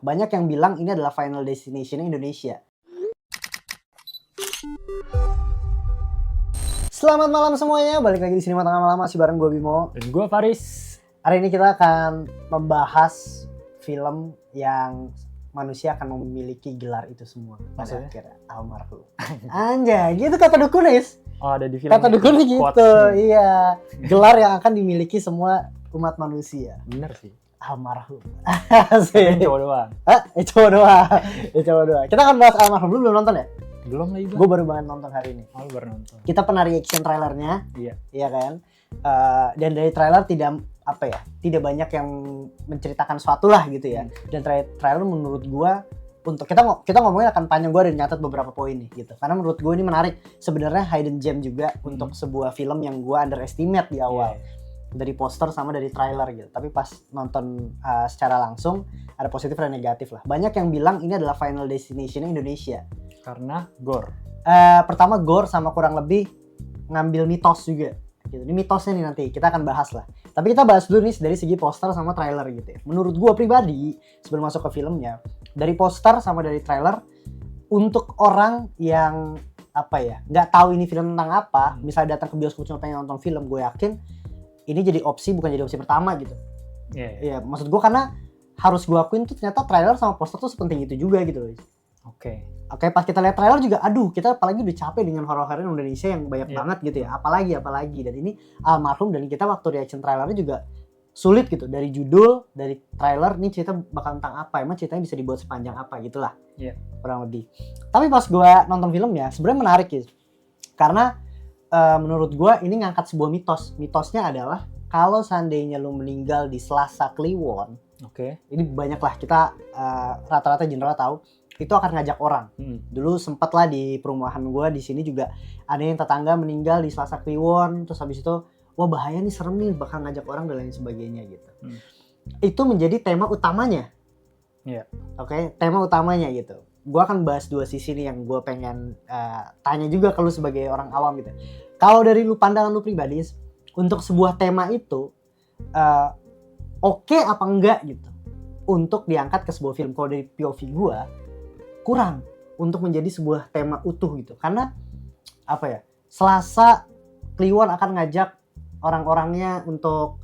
Banyak yang bilang ini adalah Final Destination Indonesia. Selamat malam semuanya, balik lagi di Sinema Tengah Malam masih bareng gue Bimo. Dan gue Faris. Hari ini kita akan membahas film yang manusia akan memiliki gelar itu semua. Pada akhirnya almarhum. Anjay, gitu kata dukunis. Oh, ada di film. Kata dukunis gitu, iya. Gelar yang akan dimiliki semua umat manusia. Bener sih. Almarhum. Ini cowok doang. Cowok doang. Kita akan bahas almarhum. Lu belum nonton ya? Belum lagi. Gue baru banget nonton hari ini. Oh, baru nonton. Kita pernah reaction trailernya. Iya kan? Dan dari trailer tidak banyak yang menceritakan sesuatu lah gitu ya. Dan trailer menurut gue untuk kita ngomongin akan panjang, gue ada nyatat beberapa poin nih gitu. Karena menurut gue ini menarik. Sebenarnya hidden gem juga untuk sebuah film yang gue underestimate di awal. Dari poster sama dari trailer gitu. Tapi pas nonton secara langsung ada positif dan negatif lah. Banyak yang bilang ini adalah Final Destination Indonesia. Karena gore. Pertama gore sama kurang lebih ngambil mitos juga. Gitu. Ini mitosnya nih nanti kita akan bahas lah. Tapi kita bahas dulu nih dari segi poster sama trailer gitu ya. Menurut gue pribadi sebelum masuk ke filmnya, dari poster sama dari trailer untuk orang yang nggak tahu ini film tentang apa, misalnya datang ke bioskop cuma pengen nonton film, gue yakin ini jadi opsi bukan jadi opsi pertama gitu. Iya, maksud gue karena harus gue akuin tuh ternyata trailer sama poster tuh sepenting itu juga gitu loh. Oke, pas kita lihat trailer juga, kita apalagi udah capek dengan horor-horor Indonesia yang banyak banget gitu ya. Apalagi dan ini almarhum, dan kita waktu reaction trailernya juga sulit gitu. Dari judul, dari trailer, nih cerita bakal tentang apa? Emang ceritanya bisa dibuat sepanjang apa gitulah. Kurang lebih. Tapi pas gue nonton filmnya, sebenarnya menarik gitu. Karena menurut gue ini ngangkat sebuah mitos. Mitosnya adalah kalau seandainya lu meninggal di Selasa Kliwon, ini banyak lah kita rata-rata general tahu itu akan ngajak orang. Dulu sempet lah di perumahan gue di sini juga ada yang tetangga meninggal di Selasa Kliwon, terus habis itu wah bahaya nih, serem nih, bakal ngajak orang dan lain sebagainya gitu. Itu menjadi tema utamanya. Tema utamanya gitu. Gue akan bahas dua sisi nih yang gue pengen tanya juga ke lu sebagai orang awam gitu. Kalau dari lu, pandangan lu pribadi untuk sebuah tema itu oke apa enggak gitu untuk diangkat ke sebuah film? Kalau dari POV gue kurang untuk menjadi sebuah tema utuh gitu. Karena Selasa Kliwon akan ngajak orang-orangnya untuk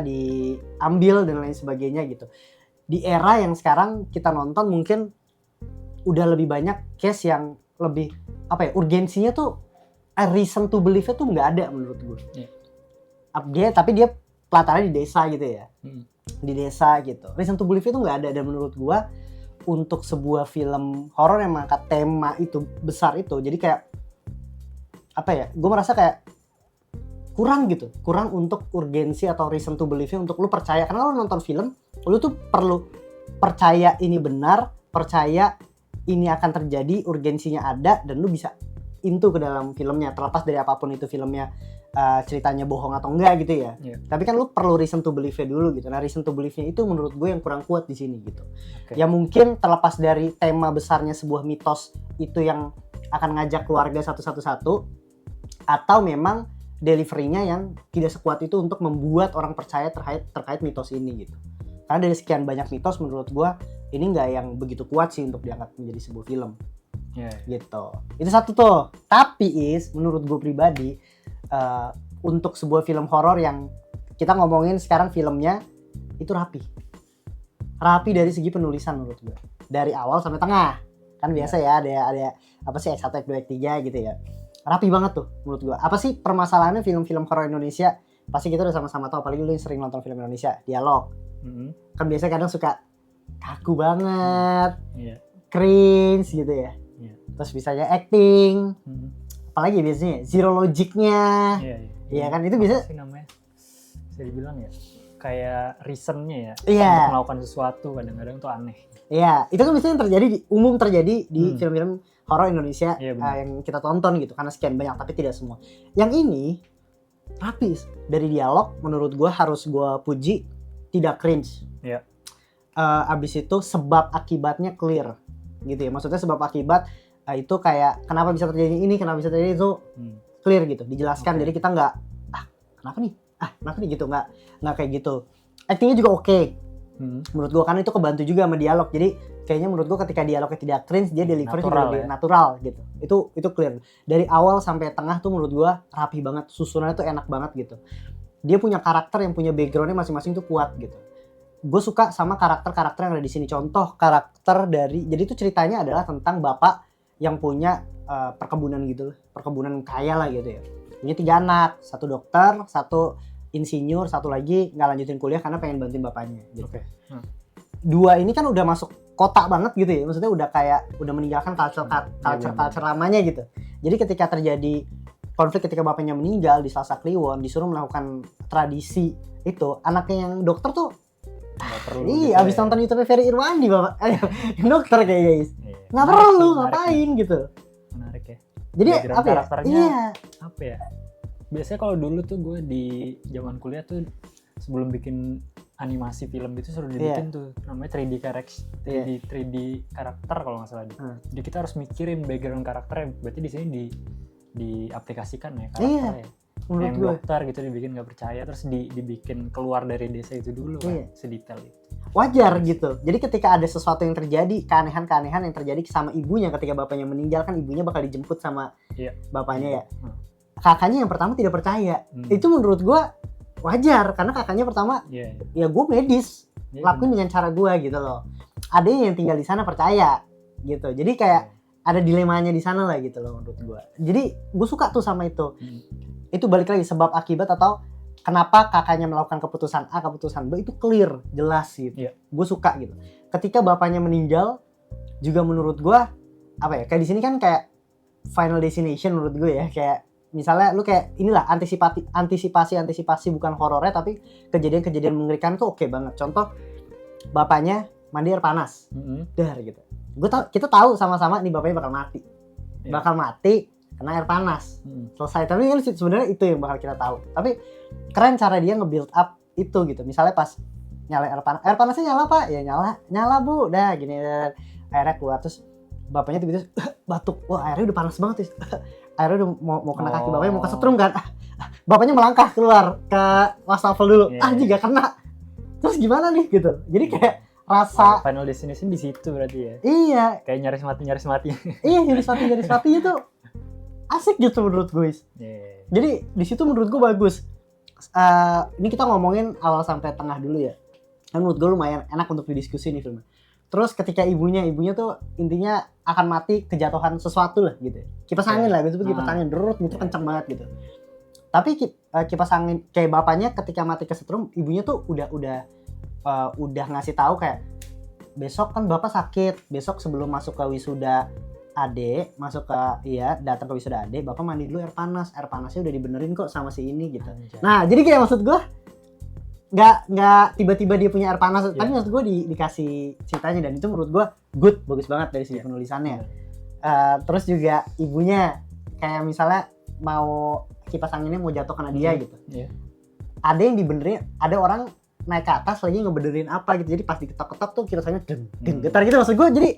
diambil dan lain sebagainya gitu. Di era yang sekarang kita nonton mungkin udah lebih banyak case yang lebih urgensinya tuh reason to believe-nya tuh nggak ada menurut gue. Tapi dia latarnya di desa gitu ya. Di desa gitu. Reason to believe-nya tuh nggak ada, dan menurut gue untuk sebuah film horor yang mengangkat tema itu besar itu, jadi kayak gue merasa kayak kurang untuk urgensi atau reason to believe-nya untuk lu percaya. Karena lu nonton film, lu tuh perlu percaya ini benar, percaya ini akan terjadi, urgensinya ada, dan lu bisa into ke dalam filmnya, terlepas dari apapun itu filmnya ceritanya bohong atau enggak gitu ya. Tapi kan lu perlu reason to believe-nya dulu gitu. Nah, reason to believe-nya itu menurut gue yang kurang kuat di sini gitu. Ya mungkin terlepas dari tema besarnya sebuah mitos itu yang akan ngajak keluarga satu-satu, atau memang delivery-nya yang tidak sekuat itu untuk membuat orang percaya terkait mitos ini gitu. Karena dari sekian banyak mitos menurut gue ini nggak yang begitu kuat sih untuk diangkat menjadi sebuah film. Gitu. Itu satu tuh. Tapi menurut gue pribadi untuk sebuah film horor yang kita ngomongin sekarang, filmnya itu rapi dari segi penulisan menurut gue, dari awal sampai tengah. Kan biasa ya ada X1, X2, X3 gitu ya. Rapi banget tuh menurut gue. Apa sih permasalahannya film-film horor Indonesia? Pasti kita udah sama-sama tahu, apalagi lu yang sering nonton film Indonesia, dialog. Kan biasanya kadang suka kaku banget, cringe gitu ya. Terus bisanya acting, apalagi biasanya zero logiknya. Iya kan, itu bisa namanya, bisa dibilang ya kayak reasonnya untuk melakukan sesuatu kadang-kadang tuh aneh. Iya, itu kan biasanya umum terjadi di film-film horor Indonesia yang kita tonton gitu, karena sekian banyak, tapi tidak semua. Yang ini rapi dari dialog, menurut gue harus gue puji, tidak cringe. Abis itu sebab akibatnya clear gitu ya, maksudnya sebab akibat itu kayak kenapa bisa terjadi ini, kenapa bisa terjadi itu clear gitu, dijelaskan. Jadi kita nggak kenapa nih gitu, nggak kayak gitu. Actingnya juga oke. Menurut gue kan itu kebantu juga sama dialog. Jadi kayaknya menurut gue ketika dialognya tidak cringe, dia deliver juga Natural lebih ya. natural gitu. Itu clear. Dari awal sampai tengah tuh menurut gue rapi banget, susunannya tuh enak banget gitu. Dia punya karakter yang punya backgroundnya masing-masing tuh kuat gitu. Gue suka sama karakter-karakter yang ada di sini. Contoh karakter dari, jadi itu ceritanya adalah tentang bapak yang punya perkebunan gitu, perkebunan kaya lah gitu ya. Punya 3 anak, 1 dokter, 1 insinyur, 1 lagi nggak lanjutin kuliah karena pengen bantuin bapaknya gitu. Oke. 2 ini kan udah masuk kota banget gitu ya, maksudnya udah meninggalkan culture lamanya gitu. Jadi ketika terjadi konflik ketika bapaknya meninggal di Selasa Kliwon, disuruh melakukan tradisi itu, anaknya yang dokter tuh Nggak perlu. abis nonton YouTube Ferry Irwandi bapak, yang dokter kayak guys, Iya. nggak Menarik perlu sih, ngapain gitu. Menarik ya. Jadi Background apa ya? karakternya Iya. Apa ya? Biasanya kalau dulu tuh gue di zaman kuliah tuh sebelum bikin animasi film itu suruh dibikin tuh namanya 3D karakter kalau nggak salah. Jadi kita harus mikirin background karakternya. Berarti di sini diaplikasikan ya karakternya. Menurut yang gue dokter gitu dibikin nggak percaya terus dibikin keluar dari desa itu dulu kan sedetail itu. Wajar gitu. Jadi ketika ada sesuatu yang terjadi, keanehan-keanehan yang terjadi sama ibunya ketika bapaknya meninggal, kan ibunya bakal dijemput sama bapaknya ya. Kakaknya yang pertama tidak percaya. Itu menurut gue wajar karena kakaknya pertama ya gue medis, lakuin dengan cara gue gitu loh. Adanya yang tinggal di sana percaya gitu. Jadi kayak ada dilemanya di sana lah gitu loh menurut gue. Jadi gue suka tuh sama itu. Itu balik lagi sebab akibat atau kenapa kakaknya melakukan keputusan A, keputusan B itu clear, jelas gitu. Gue suka gitu. Ketika bapaknya meninggal juga menurut gue apa ya? Kayak di sini kan kayak Final Destination menurut gue ya, kayak misalnya lu kayak inilah antisipasi bukan horornya tapi kejadian-kejadian mengerikan tuh oke banget. Contoh bapaknya mandi air panas. Dar gitu. Kita tahu sama-sama nih bapaknya bakal mati. Bakal mati kena air panas. Selesai. Tapi sebenarnya itu yang bakal kita tahu. Tapi keren cara dia nge-build up itu gitu. Misalnya pas nyala air panas. Air panasnya nyala Pak? Ya nyala Bu. Dah gini airnya keluar terus bapaknya tiba-tiba batuk. Wah, airnya udah panas banget. Airnya udah mau kena kaki bapaknya, mau kesetrum kan. Bapaknya melangkah keluar ke wastafel dulu. Juga kena. Terus gimana nih gitu. Jadi kayak rasa Final Destination di situ berarti ya. Iya. Kayak nyaris mati. Iya, nyaris mati itu asik gitu menurut gue. Jadi di situ menurut gue bagus. Ini kita ngomongin awal sampai tengah dulu ya. Menurut gue lumayan enak untuk didiskusi nih filmnya. Terus ketika ibunya tuh intinya akan mati kejatuhan sesuatu lah gitu. Kipas angin lah gitu, kipas angin derut gitu kenceng banget gitu. Tapi kipas angin kayak bapaknya ketika mati kesetrum, ibunya tuh udah ngasih tahu kayak besok kan bapak sakit, besok sebelum masuk ke wisuda Ade, datang ke wisuda Ade, bapak mandi dulu air panasnya udah dibenerin kok sama si ini gitu. Nah jadi kayak maksud gue nggak tiba-tiba dia punya air panas, tapi maksud gue dikasih ceritanya dan itu menurut gue bagus banget dari segi penulisannya. Terus juga ibunya kayak misalnya mau kipas anginnya mau jatuh kena dia gitu. Ada yang dibenerin, ada orang naik ke atas lagi ngebenerin apa gitu, jadi pas diketok-ketok tuh kipas anginnya getar gitu. Maksud gue jadi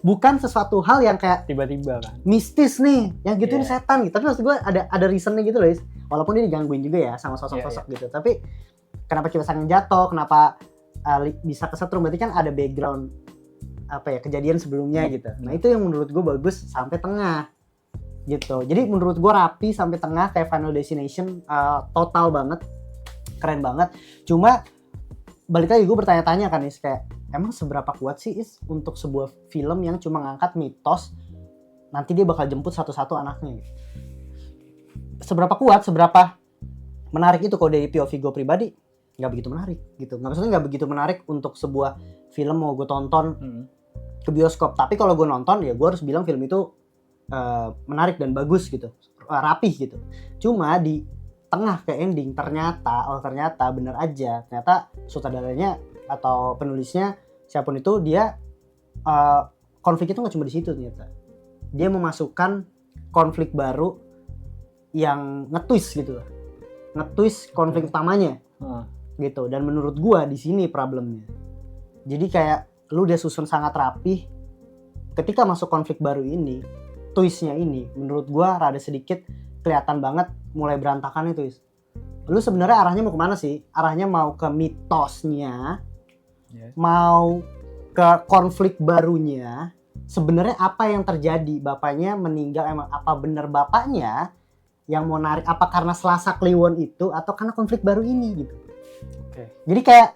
bukan sesuatu hal yang kayak tiba-tiba kan mistis nih, yang gituin setan gitu. Tapi maksud gue ada reasonnya gitu loh, walaupun dia digangguin juga ya sama sosok-sosok gitu. Tapi kenapa kipas angin jatuh, kenapa bisa kesetrum, berarti kan ada background kejadian sebelumnya gitu. Nah itu yang menurut gue bagus sampai tengah gitu. Jadi menurut gue rapi sampai tengah kayak Final Destination, total banget, keren banget. Cuma balik lagi gue bertanya-tanya kan Is, kayak emang seberapa kuat sih Is untuk sebuah film yang cuma ngangkat mitos nanti dia bakal jemput satu-satu anaknya gitu. Seberapa kuat, seberapa menarik itu kalau dari POV gue pribadi nggak begitu menarik gitu. Maksudnya nggak begitu menarik untuk sebuah film mau gue tonton ke bioskop. Tapi kalau gue nonton ya gue harus bilang film itu menarik dan bagus gitu, rapih gitu. Cuma di tengah ke ending ternyata bener aja, ternyata sutradaranya atau penulisnya siapapun itu dia konflik itu nggak cuma di situ, ternyata dia memasukkan konflik baru yang nge-twist gitu, nge-twist konflik utamanya gitu. Dan menurut gua di sini problemnya. Jadi kayak lu udah susun sangat rapih, ketika masuk konflik baru ini, twistnya ini menurut gua rada sedikit kelihatan banget mulai berantakan itu. Lu sebenarnya arahnya mau kemana sih? Arahnya mau ke mitosnya Yeah. mau ke konflik barunya, sebenarnya apa yang terjadi? Bapaknya meninggal, emang apa bener bapaknya yang mau narik, apa karena Selasa Kliwon itu atau karena konflik baru ini gitu. Oke. Jadi kayak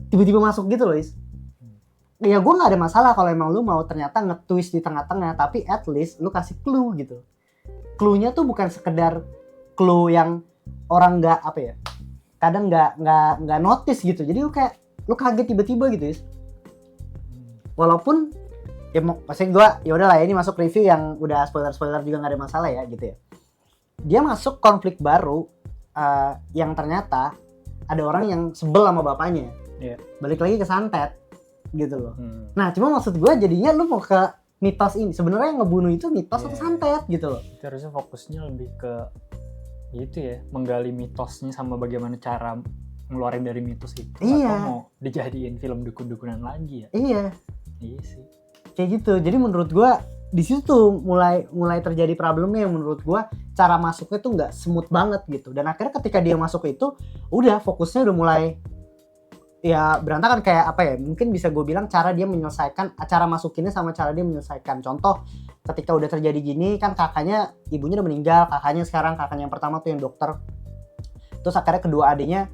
tiba-tiba masuk gitu loh, Is. Ya gue nggak ada masalah kalau emang lu mau ternyata nge-twist di tengah-tengah, tapi at least lu kasih clue gitu. Clue-nya tuh bukan sekedar clue yang orang nggak apa ya, kadang nggak notice gitu. Jadi lu kaget tiba-tiba gitu, Is. Walaupun ya maksudnya gue ya udahlah ya, ini masuk review yang udah spoiler juga nggak ada masalah ya gitu ya. Dia masuk konflik baru yang ternyata ada orang yang sebel sama bapaknya. Iya. Balik lagi ke santet gitu loh. Nah cuma maksud gue jadinya lu mau ke mitos ini, sebenarnya yang ngebunuh itu mitos atau santet gitu loh. Itu harusnya fokusnya lebih ke gitu ya, menggali mitosnya sama bagaimana cara ngeluarin dari mitos itu. Iya. Atau mau dijadiin film dukun-dukunan lagi ya. Iya Sih. kayak gitu. Jadi menurut gue di situ tuh mulai terjadi problemnya, yang menurut gue cara masuknya tuh nggak smooth banget gitu. Dan akhirnya ketika dia masuk itu udah fokusnya udah mulai ya berantakan, kayak apa ya, mungkin bisa gue bilang cara dia menyelesaikan, cara masukinnya sama cara dia menyelesaikan. Contoh ketika udah terjadi gini kan, kakaknya, ibunya udah meninggal, kakaknya yang pertama tuh yang dokter, terus akhirnya kedua adiknya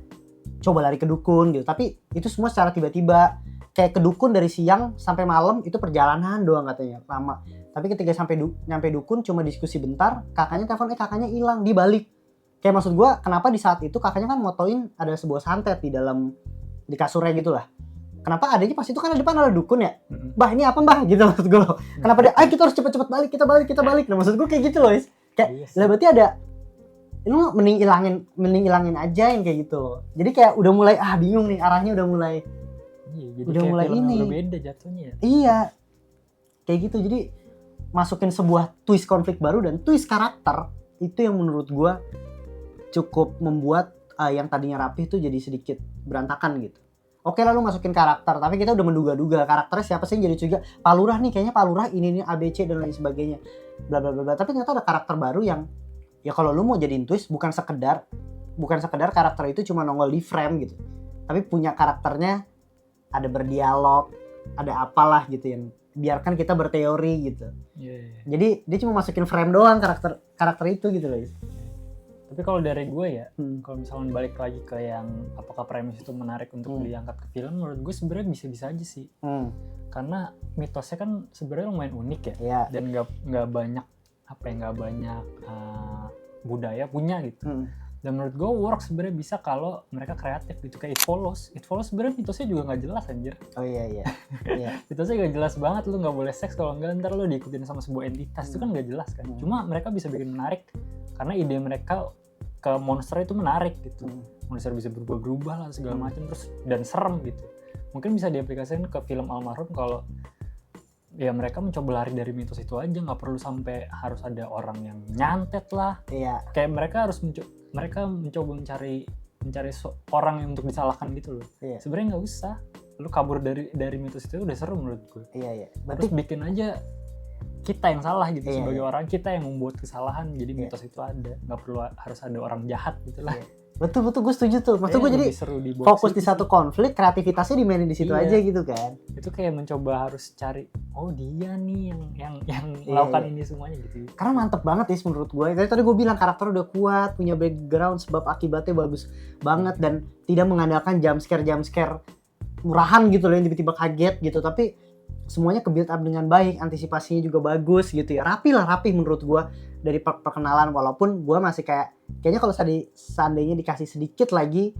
coba lari ke dukun gitu, tapi itu semua secara tiba-tiba. Kayak ke dukun dari siang sampai malam itu perjalanan doang katanya, lama. Tapi ketika nyampe dukun cuma diskusi bentar, kakaknya telepon, kakaknya hilang, dia balik. Kayak maksud gue, kenapa di saat itu kakaknya kan motoin ada sebuah santet di kasurnya gitu lah. Kenapa adanya pas itu kan di depan ada dukun ya? Bah ini apa mbah? Gitu maksud gue loh. Kenapa dia, ayo kita harus cepet-cepet balik, kita balik. Nah maksud gue kayak gitu loh, Is. Kayak, lah berarti ada, lu mending ilangin aja yang kayak gitu loh. Jadi kayak udah mulai, bingung nih, arahnya udah mulai. Iya, jadi udah kayak mulai film ini. yang berbeda jatuhnya ya. Iya. Kayak gitu, jadi masukin sebuah twist konflik baru dan twist karakter, itu yang menurut gue cukup membuat yang tadinya rapi itu jadi sedikit berantakan gitu. Oke lalu masukin karakter, tapi kita udah menduga-duga karakternya siapa sih yang jadi curiga. Pak Lurah nih, kayaknya Pak Lurah ini ABC dan lain sebagainya, bla bla bla. Tapi ternyata ada karakter baru yang ya kalau lu mau jadiin twist bukan sekedar karakter itu cuma nongol di frame gitu, tapi punya karakternya, ada berdialog, ada apalah gitu yang biarkan kita berteori gitu. Yeah. Jadi dia cuma masukin frame doang karakter itu gitu loh. Tapi kalau dari gue ya, kalau misalnya balik lagi ke yang apakah premis itu menarik untuk diangkat ke film, menurut gue sebenarnya bisa-bisa aja sih. Karena mitosnya kan sebenarnya lumayan unik ya. Yeah. Dan nggak banyak budaya punya gitu. Dan menurut gue work sebenarnya bisa kalau mereka kreatif gitu, kayak It Follows sebenarnya mitosnya juga nggak jelas anjir. Oh iya. Mitosnya nggak jelas banget, lu nggak boleh seks kalau nggak ntar lu diikutin sama sebuah entitas, itu kan nggak jelas kan. Cuma mereka bisa bikin menarik karena ide mereka ke monster itu menarik gitu. Monster bisa berubah-berubah lah segala macam, terus dan serem gitu. Mungkin bisa diaplikasikan ke film Almarhum kalau ya mereka mencoba lari dari mitos itu aja, nggak perlu sampai harus ada orang yang nyantet lah. Iya. Kayak mereka mencoba mencari orang yang untuk disalahkan gitu loh. Iya. Sebenarnya nggak usah. Lu kabur dari mitos itu udah seru menurut gue. Iya. Terus bikin aja kita yang salah gitu, sebagai orang kita yang membuat kesalahan, jadi mitos itu ada, nggak perlu harus ada orang jahat gitu lah. Betul gue setuju tuh. Maksud gue jadi fokus di satu konflik, kreativitasnya dimainin di situ aja gitu kan. Itu kayak mencoba harus cari, oh dia nih yang melakukan ini semuanya gitu. Karena mantep banget ya menurut gue. Tadi gue bilang karakter udah kuat, punya background, sebab akibatnya bagus banget dan tidak mengandalkan jump scare murahan gitu loh yang tiba-tiba kaget gitu, tapi semuanya ke build up dengan baik, antisipasinya juga bagus gitu ya. Rapi menurut gue dari perkenalan, walaupun gue masih kayaknya kalau seandainya dikasih sedikit lagi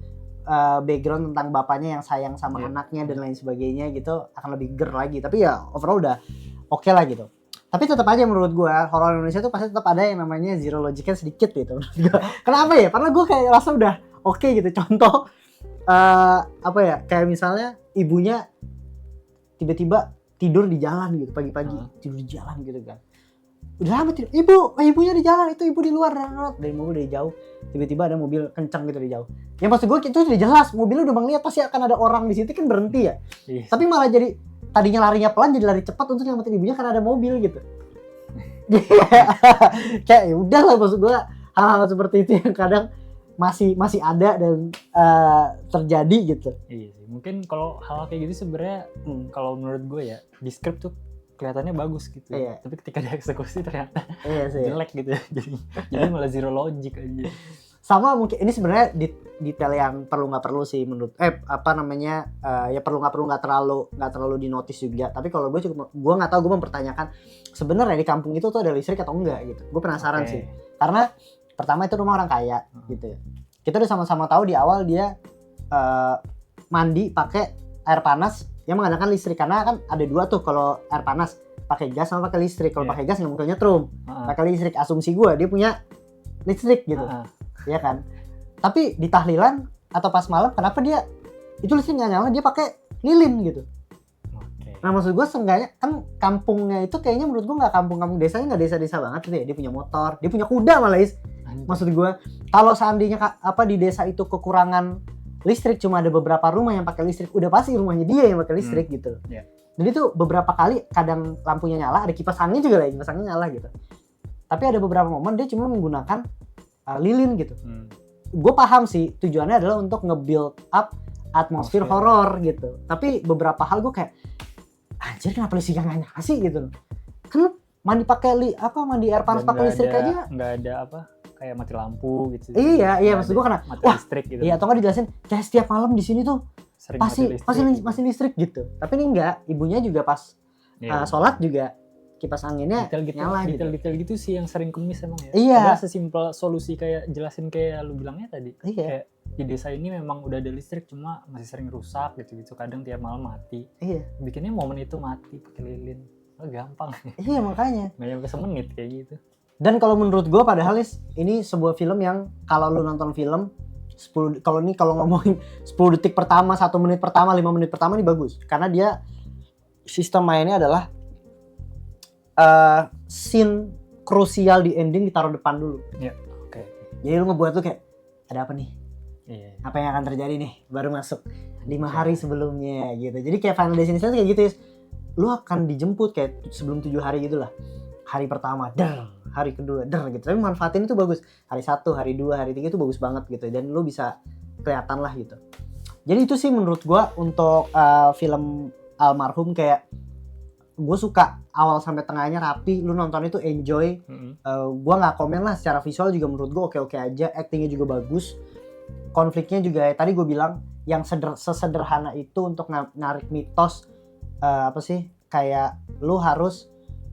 background tentang bapaknya yang sayang sama anaknya dan lain sebagainya gitu akan lebih ger lagi. Tapi ya overall udah oke lah gitu. Tapi tetap aja menurut gue horor Indonesia tuh pasti tetap ada yang namanya zero logicnya sedikit gitu. Kenapa ya? Karena gue kayak rasa udah oke gitu. Contoh kayak misalnya ibunya tiba-tiba tidur di jalan gitu pagi-pagi, tidur di jalan gitu kan. Udah lama tidur, ibunya di jalan, itu ibu di luar dari mobil dari jauh, tiba-tiba ada mobil kencang gitu dari jauh. Yang maksud gue itu sudah jelas, mobilnya udah ngeliat pasti akan ada orang di situ kan, berhenti ya. Yes. Tapi malah jadi tadinya larinya pelan jadi lari cepat untuk nyelamatin ibunya karena ada mobil gitu. Kayak ya udahlah, maksud gue hal-hal seperti itu yang kadang masih ada dan terjadi gitu. Iya sih. Mungkin kalau hal kayak gitu sebenarnya kalau menurut gue ya di script tuh kelihatannya bagus gitu. Iya. Tapi ketika dieksekusi ternyata Iya sih. jelek gitu ya. Jadi malah zero logic aja. Sama mungkin ini sebenarnya detail yang perlu nggak perlu sih menurut ya perlu nggak terlalu dinotis juga. Tapi kalau gue nggak tahu, gue mempertanyakan sebenarnya di kampung itu tuh ada listrik atau enggak gitu. Gue penasaran sih, karena pertama itu rumah orang kaya gitu ya. Kita udah sama-sama tahu di awal dia mandi pakai air panas yang menggunakan listrik, karena kan ada dua tuh, kalau air panas pakai gas sama pakai listrik. Kalau pakai gas nggak mungkin nyetrum, pakai listrik. Asumsi gue dia punya listrik gitu. Ya kan, tapi di tahlilan atau pas malam kenapa dia itu listrik nggak nyala, dia pakai lilin gitu. Nah maksud gue seenggaknya kan kampungnya itu kayaknya menurut gue nggak kampung-kampung, desanya nggak desa-desa banget gitu ya. Dia punya motor, dia punya kuda malah maksud gue kalau seandainya di desa itu kekurangan listrik, cuma ada beberapa rumah yang pakai listrik, udah pasti rumahnya dia yang pakai listrik gitu. Jadi tuh beberapa kali kadang lampunya nyala, ada kipas angin juga lah, kipas angin nyala gitu. Tapi ada beberapa momen dia cuma menggunakan lilin gitu. Gue paham sih tujuannya adalah untuk nge-build up atmosfer horor gitu. Tapi beberapa hal gue kayak anjir kenapa listrik nggak nyala sih gitu. Kan mandi pakai mandi air panas pakai listrik aja. Nggak ada kayak mati lampu gitu. Iya maksud gue karena listrik gitu. Iya, atau nggak dijelasin kayak setiap malam di sini tuh pasti listrik gitu. Tapi ini enggak, ibunya juga pas sholat juga kipas anginnya nyala gitu. Detail gitu sih yang sering kemis emang ya. Iya. Padahal sesimpel solusi kayak jelasin kayak lu bilangnya tadi. Iya. Kayak di desa ini memang udah ada listrik cuma masih sering rusak gitu-gitu. Kadang tiap malam mati. Iya. Bikinnya momen itu mati pakai lilin. Gampang. Iya makanya. Nggak nyampe semenit kayak gitu. Dan kalau menurut gue padahal ini sebuah film yang kalau lu nonton film kalau ngomongin 10 detik pertama, 1 menit pertama, 5 menit pertama ini bagus. Karena dia sistem mainnya adalah scene krusial di ending ditaruh depan dulu. Iya, oke. Jadi lu ngebuat tuh kayak ada apa nih? Iya. Apa yang akan terjadi nih? Baru masuk 5 hari sebelumnya gitu. Jadi kayak Final Destination kayak gitu ya. Lu akan dijemput kayak sebelum 7 hari gitu lah. Hari pertama, hari kedua, gitu. Tapi manfaatin itu bagus. Hari 1, hari 2, hari 3 itu bagus banget gitu. Dan lu bisa kelihatan lah gitu. Jadi itu sih menurut gua untuk film Almarhum, kayak gue suka awal sampai tengahnya rapi, lu nonton itu enjoy. Gue nggak komen lah, secara visual juga menurut gue oke aja, actingnya juga bagus, konfliknya juga tadi gue bilang yang sesederhana itu untuk narik mitos kayak lu harus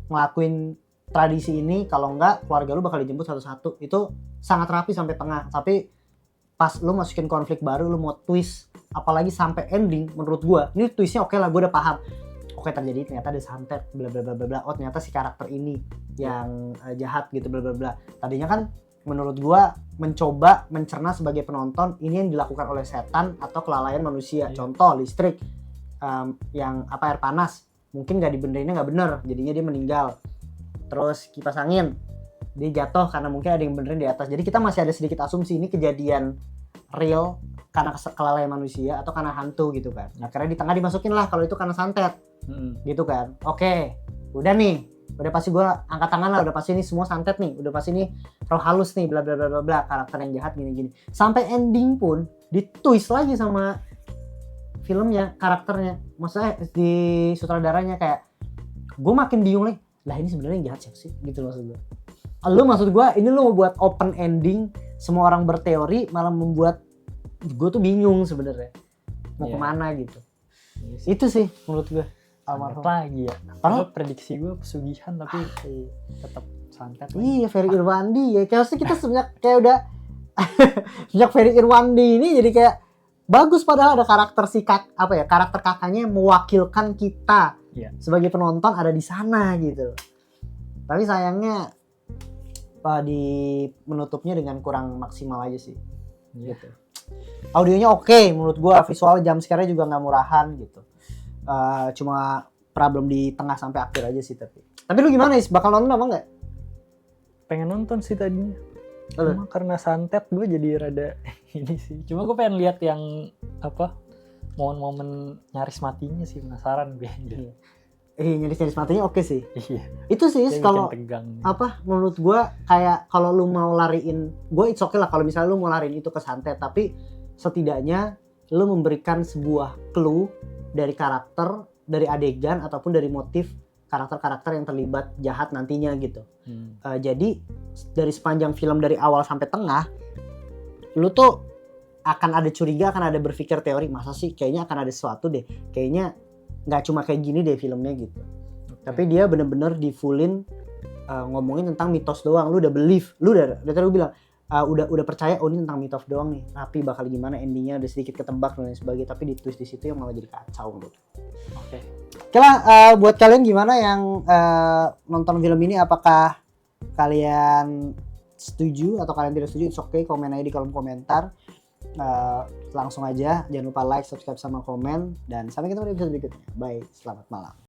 ngelakuin tradisi ini, kalau enggak keluarga lu bakal dijemput satu-satu. Itu sangat rapi sampai tengah, tapi pas lu masukin konflik baru, lu mau twist apalagi sampai ending, menurut gue ini twistnya oke lah, gue udah paham. Oke, terjadi ternyata ada santet bla bla bla bla. Oh, ternyata si karakter ini yang jahat gitu bla bla bla. Tadinya kan menurut gua mencoba mencerna sebagai penonton ini yang dilakukan oleh setan atau kelalaian manusia. Contoh listrik yang air panas mungkin nggak dibenerinnya nggak bener, jadinya dia meninggal. Terus kipas angin dia jatuh karena mungkin ada yang benerin di atas. Jadi kita masih ada sedikit asumsi ini kejadian real karena kelalaian manusia atau karena hantu gitu kan. Nah, karena di tengah dimasukin lah kalau itu karena santet. Gitu kan. Oke, udah nih, udah pasti gue angkat tangan lah, udah pasti ini semua santet nih, udah pasti ini roh halus nih, bla bla bla bla bla, karakter yang jahat gini sampai ending pun ditwist lagi sama filmnya, karakternya, maksudnya di sutradaranya. Kayak gue makin bingung lah ini sebenarnya yang jahat siapa sih gitu maksud gue ini lu mau buat open ending, semua orang berteori, malah membuat gue tuh bingung sebenarnya mau kemana gitu. Itu sih menurut gue Almarhum lagi ya. Padahal prediksi gue pesugihan tapi tetap santet. Iya, Ferry Irwandi ya. Kayak kita semenjak kayak udah sejak Ferry Irwandi ini jadi kayak bagus, padahal ada karakter karakter kakaknya yang mewakilkan kita sebagai penonton ada di sana gitu. Tapi sayangnya di menutupnya dengan kurang maksimal aja sih. Gitu. Audionya oke menurut gue, visual jump scare-nya juga nggak murahan gitu. Cuma problem di tengah sampai akhir aja sih. Tapi lu gimana Is? Bakal nonton apa nggak? Pengen nonton sih tadinya. Cuma karena santet gue jadi rada ini sih. Cuma gue pengen lihat yang momen-momen nyaris matinya sih, penasaran gue. nyaris-nyaris matinya oke sih. Iya. Itu sih Dia kalau bikin tegang. apa menurut gua kayak kalau lu mau lariin, gua it's okay lah kalau misalnya lu mau lariin itu ke santet, tapi setidaknya lu memberikan sebuah clue dari karakter, dari adegan ataupun dari motif karakter-karakter yang terlibat jahat nantinya gitu. Jadi dari sepanjang film dari awal sampai tengah, lu tuh akan ada curiga, akan ada berpikir teori, masa sih kayaknya akan ada sesuatu deh, kayaknya nggak cuma kayak gini deh filmnya gitu. Tapi dia bener-bener di fullin ngomongin tentang mitos doang. Lu udah believe, lu udah tadi lu bilang udah percaya, oh ini tentang mitos doang nih, tapi bakal gimana endingnya udah sedikit ketebak dan lain sebagainya, tapi di twist di situ yang malah jadi kacau menurut. Oke. Oke lah, buat kalian gimana yang nonton film ini, apakah kalian setuju atau kalian tidak setuju? It's okay, komen aja di kolom komentar. Langsung aja, jangan lupa like, subscribe sama komen, dan sampai ketemu di episode berikutnya. Bye, selamat malam.